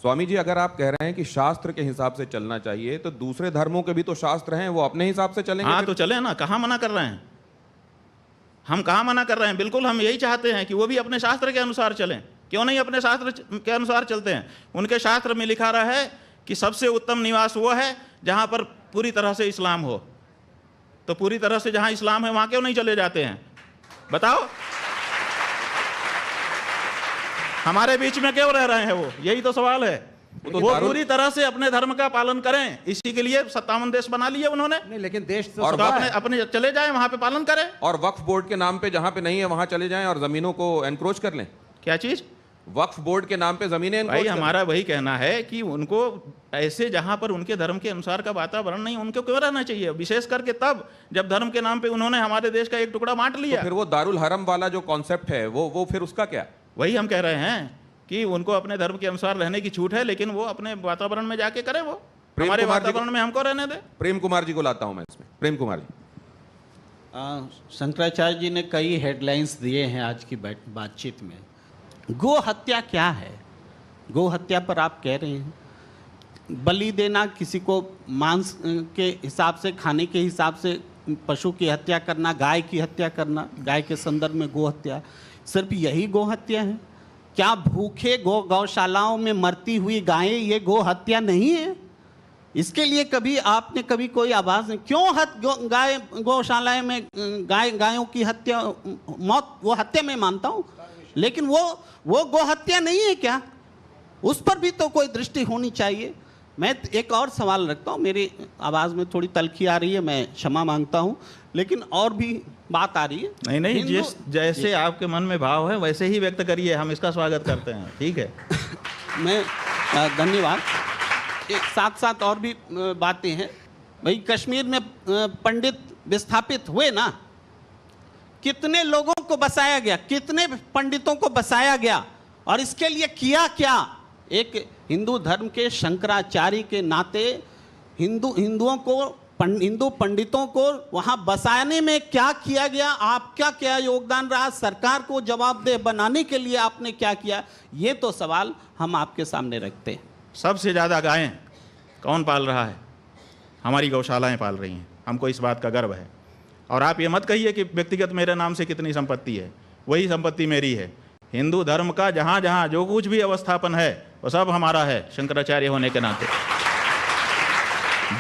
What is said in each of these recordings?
स्वामी जी, अगर आप कह रहे हैं कि शास्त्र के हिसाब से चलना चाहिए, तो दूसरे धर्मों के भी तो शास्त्र हैं, वो अपने हिसाब से चलेंगे। हाँ तो चले ना, कहाँ मना कर रहे हैं हम? कहाँ मना कर रहे हैं? बिल्कुल हम यही चाहते हैं कि वो भी अपने शास्त्र के अनुसार चलें। क्यों नहीं अपने शास्त्र के अनुसार चलते हैं? उनके शास्त्र में लिखा रहा है कि सबसे उत्तम निवास वो है जहाँ पर पूरी तरह से इस्लाम हो। तो पूरी तरह से जहाँ इस्लाम है वहाँ क्यों नहीं चले जाते हैं? बताओ, हमारे बीच में क्यों रह रहे हैं वो? यही तो सवाल है। वो पूरी तरह से अपने धर्म का पालन करें, इसी के लिए 57 देश बना लिए उन्होंने। नहीं, लेकिन देश तो और अपने चले जाएं वहां पे पालन करें। और वक्फ बोर्ड के नाम पे जहां पे नहीं है वहां चले जाएं और जमीनों को एनक्रोच कर लें। क्या चीज? वक्फ बोर्ड के नाम पे जमीनें भाई हमारा वही कहना है कि उनको ऐसे जहां पर उनके धर्म के अनुसार का वातावरण नहीं, उनको क्यों रहना चाहिए? विशेष करके तब जब धर्म के नाम पे उन्होंने हमारे देश का एक टुकड़ा बांट लिया। तो फिर वो दारुल हरम वाला जो कॉन्सेप्ट है वो फिर उसका क्या? वही हम कह रहे हैं कि उनको अपने धर्म के अनुसार रहने की छूट है, लेकिन वो अपने वातावरण में जाके करे। वो हमारे वातावरण में हमको रहने दे। प्रेम कुमार जी को लाता हूं मैं इसमें। प्रेम कुमार जी। शंकराचार्य जी ने कई हेडलाइंस दिए हैं आज की बातचीत में। गो हत्या क्या है? गो हत्या पर आप कह रहे हैं बलि देना, किसी को मांस के हिसाब से, खाने के हिसाब से पशु की हत्या करना, गाय की हत्या करना, गाय के संदर्भ में गो हत्या, सिर्फ यही गो हत्या है क्या? भूखे गौशालाओं में मरती हुई गायें ये गो हत्या नहीं है? इसके लिए कभी आपने कोई आवाज़ नहीं? क्यों गाय गौशालाएं में गायों की हत्या, मौत, वो हत्या मैं मानता हूँ, लेकिन वो गो हत्या नहीं है क्या? उस पर भी तो कोई दृष्टि होनी चाहिए। मैं एक और सवाल रखता हूँ, मेरी आवाज़ में थोड़ी तलखी आ रही है, मैं क्षमा मांगता हूँ, लेकिन और भी बात आ रही है। नहीं, जिस जैसे आपके मन में भाव है वैसे ही व्यक्त करिए, हम इसका स्वागत करते हैं। ठीक है मैं धन्यवाद। एक साथ साथ और भी बातें हैं भाई। कश्मीर में पंडित विस्थापित हुए ना, कितने लोगों को बसाया गया, कितने पंडितों को बसाया गया, और इसके लिए किया क्या? एक हिंदू धर्म के शंकराचार्य के नाते हिंदू पंडितों को वहां बसाने में क्या किया गया? आपका क्या योगदान रहा? सरकार को जवाबदेह बनाने के लिए आपने क्या किया? ये तो सवाल हम आपके सामने रखते हैं। सबसे ज़्यादा गायें कौन पाल रहा है? हमारी गौशालाएं पाल रही हैं। हमको इस बात का गर्व है। और आप ये मत कहिए कि व्यक्तिगत मेरे नाम से कितनी संपत्ति है, वही संपत्ति मेरी है। हिंदू धर्म का जहाँ जहाँ जो कुछ भी अवस्थापन है वो सब हमारा है, शंकराचार्य होने के नाते।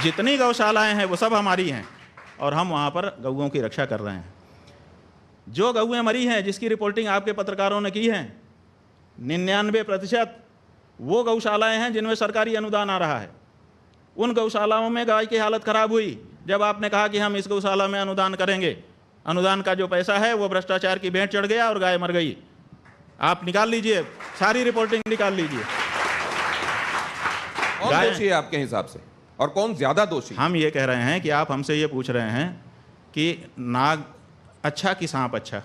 जितनी गौशालाएं हैं वो सब हमारी हैं, और हम वहाँ पर गौओं की रक्षा कर रहे हैं। जो गौएं मरी हैं, जिसकी रिपोर्टिंग आपके पत्रकारों ने की है, 99% वो गौशालाएं हैं जिनमें सरकारी अनुदान आ रहा है। उन गौशालाओं में गाय की हालत खराब हुई जब आपने कहा कि हम इस गौशाला में अनुदान करेंगे। अनुदान का जो पैसा है वो भ्रष्टाचार की भेंट चढ़ गया और गाय मर गई। आप निकाल लीजिए, सारी रिपोर्टिंग निकाल लीजिए। कौन दोषी है आपके हिसाब से, और कौन ज्यादा दोषी? हम ये कह रहे हैं कि आप हमसे ये पूछ रहे हैं कि नाग अच्छा कि सांप अच्छा?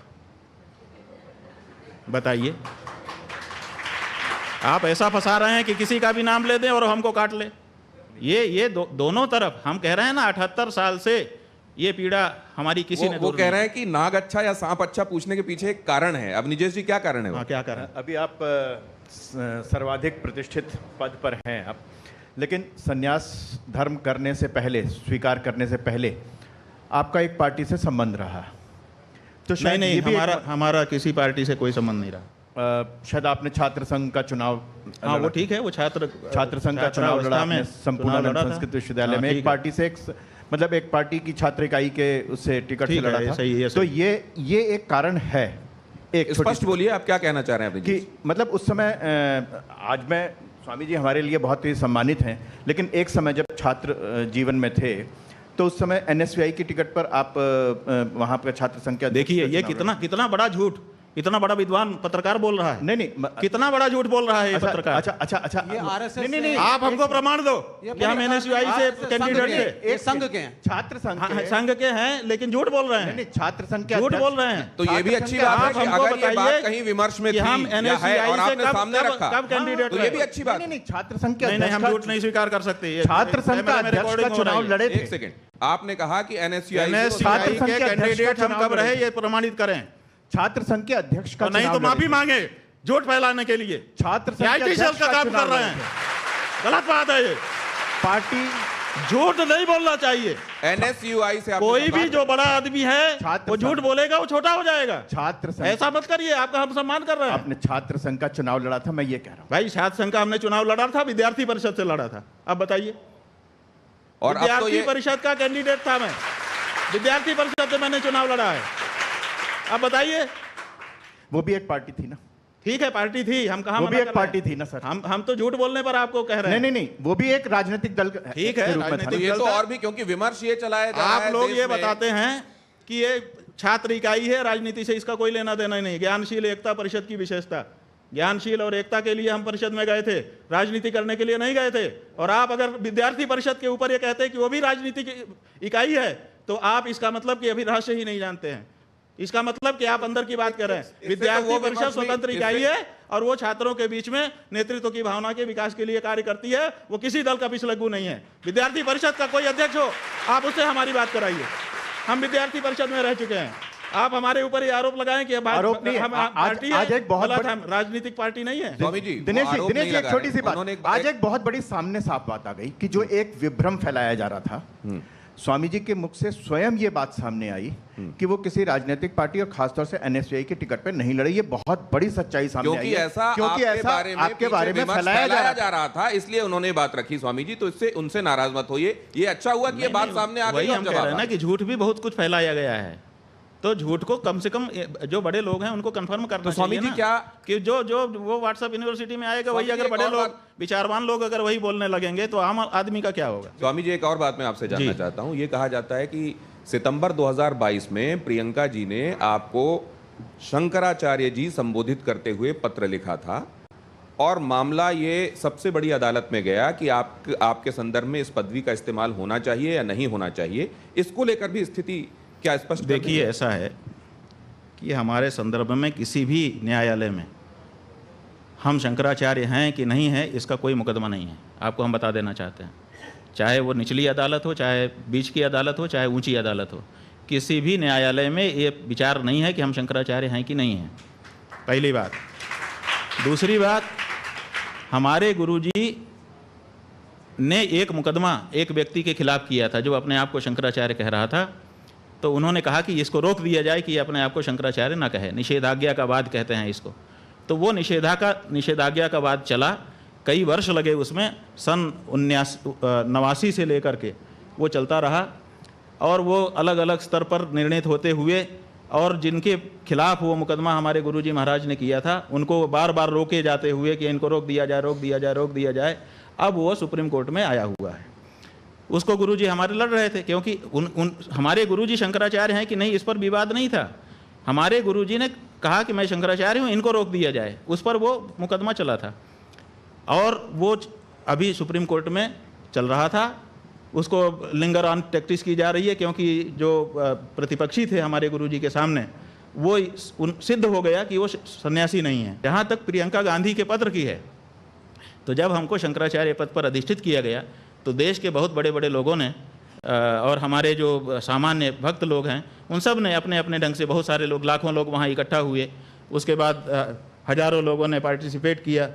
बताइए। आप ऐसा फंसा रहे हैं कि किसी का भी नाम ले दें और हमको काट ले। ये दोनों तरफ हम कह रहे हैं ना, 78 साल से ये पीड़ा हमारी किसी ने वो कह रहे हैं कि नाग अच्छा या सांप अच्छा पूछने के पीछे एक कारण है। अब निजेश जी, क्या कारण है? हाँ, क्या कारण? अभी आप सर्वाधिक प्रतिष्ठित पद पर हैं आप, लेकिन संन्यास धर्म करने से पहले, स्वीकार करने से पहले आपका एक पार्टी से संबंध रहा। तो शायद नहीं, हमारा किसी पार्टी से कोई संबंध नहीं रहा। शायद आपने छात्र संघ का चुनाव, हाँ वो ठीक है, वो छात्र संघ का चुनाव लड़ा आपने संपूर्णानंद संस्कृत विश्वविद्यालय में। एक पार्टी से मतलब एक पार्टी की छात्र इकाई के उससे टिकट से लड़ा था। तो ये एक कारण है। एक स्पष्ट बोलिए, आप क्या कहना चाह रहे हैं? कि मतलब उस समय, आज मैं, स्वामी जी हमारे लिए बहुत ही सम्मानित हैं, लेकिन एक समय जब छात्र जीवन में थे तो उस समय NSVI की टिकट पर आप वहाँ पर छात्र संघ के, देखिए ये कितना बड़ा झूठ, इतना बड़ा विद्वान पत्रकार बोल रहा है। नहीं, कितना बड़ा झूठ बोल रहा है ये पत्रकार। अच्छा, ये RSS नहीं, आप हमको प्रमाण दो कि हम NSVI से कैंडिडेट थे। एक संघ के हैं, छात्र संघ के हैं, लेकिन झूठ बोल रहे हैं। नहीं, छात्र संघ के झूठ बोल रहे हैं। तो ये भी अच्छी बात है कि अगर ये बात कहीं विमर्श में थी हम NSVI और आपने से सामने रखा, कब कैंडिडेट, तो ये भी अच्छी बात। नहीं, छात्र संघ के नहीं, हम झूठ नहीं स्वीकार कर सकते। छात्र संघ का अध्यक्ष का चुनाव लड़े थे। एक सेकंड, आपने कहा कि NSVI के कैंडिडेट हम कब रहे, ये प्रमाणित करें। छात्र संघ के अध्यक्ष का नहीं तो माफी मांगे, झूठ फैलाने के लिए छात्र संघ के आईटी सेल अध्यक्ष का काम चुनाव कर रहे लड़े हैं। थे। गलत बात है ये, पार्टी झूठ नहीं बोलना चाहिए। एनएसयूआई से आपने कोई भी संपर्क- जो बड़ा आदमी है छात्र वो झूठ संघ- बोलेगा, वो छोटा हो जाएगा। छात्र संघ ऐसा मत करिए, आपका हम सम्मान कर रहे हैं। आपने छात्र संघ का चुनाव लड़ा था, मैं ये कह रहा हूं। भाई छात्र संघ का हमने चुनाव लड़ा था, विद्यार्थी परिषद से लड़ा था। अब बताइए, और अब तो विद्यार्थी ये परिषद का कैंडिडेट था मैं, विद्यार्थी परिषद से मैंने चुनाव लड़ा है। अब बताइए, वो भी एक पार्टी थी ना, ठीक है पार्टी थी, हम कहा वो भी एक पार्टी थी ना सर। हम तो झूठ बोलने पर आपको कह रहे नहीं हैं। नहीं नहीं, वो भी एक राजनीतिक दल ठीक है, के रूप में था राजनीतिक ना। ये तो चलता- और भी, क्योंकि विमर्श ये चलाया जा रहा है आप लोग देश ये में। बताते हैं कि ये छात्र इकाई है, राजनीति से इसका कोई लेना देना नहीं। ज्ञानशील एकता परिषद की विशेषता, ज्ञानशील और एकता के लिए हम परिषद में गए थे, राजनीति करने के लिए नहीं गए थे। और आप अगर विद्यार्थी परिषद के ऊपर ये कहते हैं कि वो भी राजनीतिक इकाई है, तो आप इसका मतलब कि अभी रहस्य ही नहीं जानते हैं। इसका मतलब कि आप अंदर की बात कर रहे हैं। इससे विद्यार्थी तो वो परिषद विमर्श भी- स्वतंत्र इकाई है और वो छात्रों के बीच में नेतृत्व की भावना के विकास के लिए कार्य करती है। वो किसी दल का पिछलग्गू नहीं है। विद्यार्थी परिषद का कोई अध्यक्ष हो, आप उससे हमारी बात कराइए। हम विद्यार्थी परिषद में रह चुके हैं। आप हमारे ऊपर ये आरोप लगाएं कि आरोप नहीं है। हम पार्टी आज एक बहुत गलत, बड़ी- हम राजनीतिक पार्टी नहीं है। स्वामी जी, दिनेश वो जी, आरोप दिनेश नहीं जी, एक लगा छोटी रहे। सी बात, उन्होंने आज एक बहुत बड़ी सामने साफ बात आ गई कि जो एक विभ्रम फैलाया जा रहा था, स्वामी जी के मुख से स्वयं ये बात सामने आई कि वो किसी राजनीतिक पार्टी और खासतौर से एनएसयूआई के टिकट पे नहीं लड़े। ये बहुत बड़ी सच्चाई सामने आई क्योंकि है। ऐसा क्योंकि आपके ऐसा बारे में आपके पीछे बारे में विमर्श फैलाया जा रहा था, इसलिए उन्होंने ये बात रखी स्वामी जी। तो इससे उनसे नाराज मत होइए, ये अच्छा हुआ कि ये बात सामने आ गई वही और हम कह रहे जवाब हैं आ ना गया। कि झूठ भी बहुत कुछ फैलाया गया है। तो झूठ को कम से कम जो बड़े लोग हैं उनको कंफर्म करना तो स्वामी चाहिए जी ना, क्या- कि जो वो व्हाट्सएप यूनिवर्सिटी में आएगा वही स्वामी जी, अगर एक बड़े और लोग, बात- विचारवान लोग अगर वही बोलने लगेंगे तो आम आदमी का क्या होगा। स्वामी जी, एक और बात मैं आपसे जानना जी। चाहता हूं। ये कहा जाता है कि सितंबर 2022 में प्रियंका जी ने आपको शंकराचार्य जी संबोधित करते हुए पत्र लिखा था और मामला ये सबसे बड़ी अदालत में गया कि आपके संदर्भ में इस पदवी का इस्तेमाल होना चाहिए या नहीं होना चाहिए। इसको लेकर भी स्थिति क्या स्पष्ट? देखिए, ऐसा है कि हमारे संदर्भ में किसी भी न्यायालय में हम शंकराचार्य हैं कि नहीं है इसका कोई मुकदमा नहीं है। आपको हम बता देना चाहते हैं, चाहे वो निचली अदालत हो, चाहे बीच की अदालत हो, चाहे ऊंची अदालत हो, किसी भी न्यायालय में ये विचार नहीं है कि हम शंकराचार्य हैं कि नहीं हैं। पहली बात। दूसरी बात, हमारे गुरुजी ने एक मुकदमा एक व्यक्ति के खिलाफ किया था जो अपने आप को शंकराचार्य कह रहा था। तो उन्होंने कहा कि इसको रोक दिया जाए कि ये अपने आप को शंकराचार्य ना कहे, निषेधाज्ञा का वाद कहते हैं इसको। तो वो निषेधाज्ञा का वाद चला, कई वर्ष लगे उसमें, सन 1989 से लेकर के वो चलता रहा और वो अलग अलग स्तर पर निर्णित होते हुए, और जिनके खिलाफ वो मुकदमा हमारे गुरुजी महाराज ने किया था उनको बार बार रोके जाते हुए कि इनको रोक दिया जाए, रोक दिया जाए, रोक दिया जाए। अब वो सुप्रीम कोर्ट में आया हुआ है। उसको गुरुजी हमारे लड़ रहे थे क्योंकि हमारे गुरुजी शंकराचार्य हैं कि नहीं इस पर विवाद नहीं था। हमारे गुरुजी ने कहा कि मैं शंकराचार्य हूँ, इनको रोक दिया जाए, उस पर वो मुकदमा चला था और वो अभी सुप्रीम कोर्ट में चल रहा था। उसको लिंगर ऑन प्रैक्टिस की जा रही है क्योंकि जो प्रतिपक्षी थे हमारे गुरुजी के सामने वो सिद्ध हो गया कि वो सन्यासी नहीं है। जहाँ तक प्रियंका गांधी के पत्र की है, तो जब हमको शंकराचार्य पद पर अधिष्ठित किया गया तो देश के बहुत बड़े बड़े लोगों ने और हमारे जो सामान्य भक्त लोग हैं उन सब ने अपने अपने ढंग से, बहुत सारे लोग, लाखों लोग वहाँ इकट्ठा हुए। उसके बाद हजारों लोगों ने पार्टिसिपेट किया,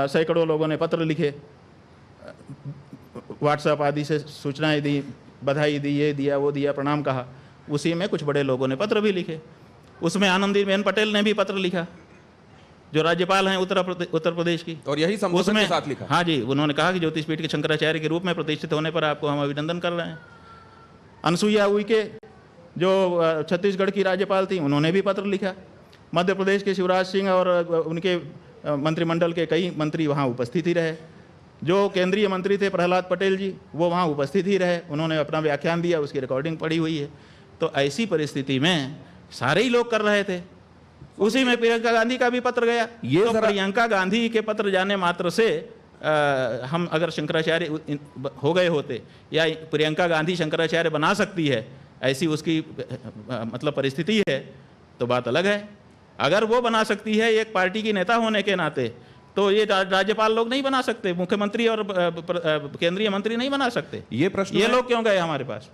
सैकड़ों लोगों ने पत्र लिखे, व्हाट्सएप आदि से सूचनाएं दी, बधाई दी, ये दिया, वो दिया, प्रणाम कहा। उसी में कुछ बड़े लोगों ने पत्र भी लिखे। उसमें आनंदीबेन पटेल ने भी पत्र लिखा, जो राज्यपाल हैं उत्तर प्रदेश की, और यही संबोधन के साथ लिखा। हाँ जी, उन्होंने कहा कि ज्योतिषपीठ के शंकराचार्य के रूप में प्रतिष्ठित होने पर आपको हम अभिनंदन कर रहे हैं। अनसुईया उइके जो छत्तीसगढ़ की राज्यपाल थी, उन्होंने भी पत्र लिखा। मध्य प्रदेश के शिवराज सिंह और उनके मंत्रिमंडल के कई मंत्री वहाँ उपस्थित ही रहे। जो केंद्रीय मंत्री थे प्रहलाद पटेल जी, वो वहाँ उपस्थित ही रहे, उन्होंने अपना व्याख्यान दिया, उसकी रिकॉर्डिंग पड़ी हुई है। तो ऐसी परिस्थिति में सारे ही लोग कर रहे थे। उसी में प्रियंका गांधी का भी पत्र गया। ये तो प्रियंका गांधी के पत्र जाने मात्र से हम अगर शंकराचार्य हो गए होते या प्रियंका गांधी शंकराचार्य बना सकती है, ऐसी उसकी मतलब परिस्थिति है, तो बात अलग है। अगर वो बना सकती है एक पार्टी की नेता होने के नाते, तो ये राज्यपाल लोग नहीं बना सकते, मुख्यमंत्री और केंद्रीय मंत्री नहीं बना सकते। ये प्रश्न ये है- लोग क्यों गए हमारे पास?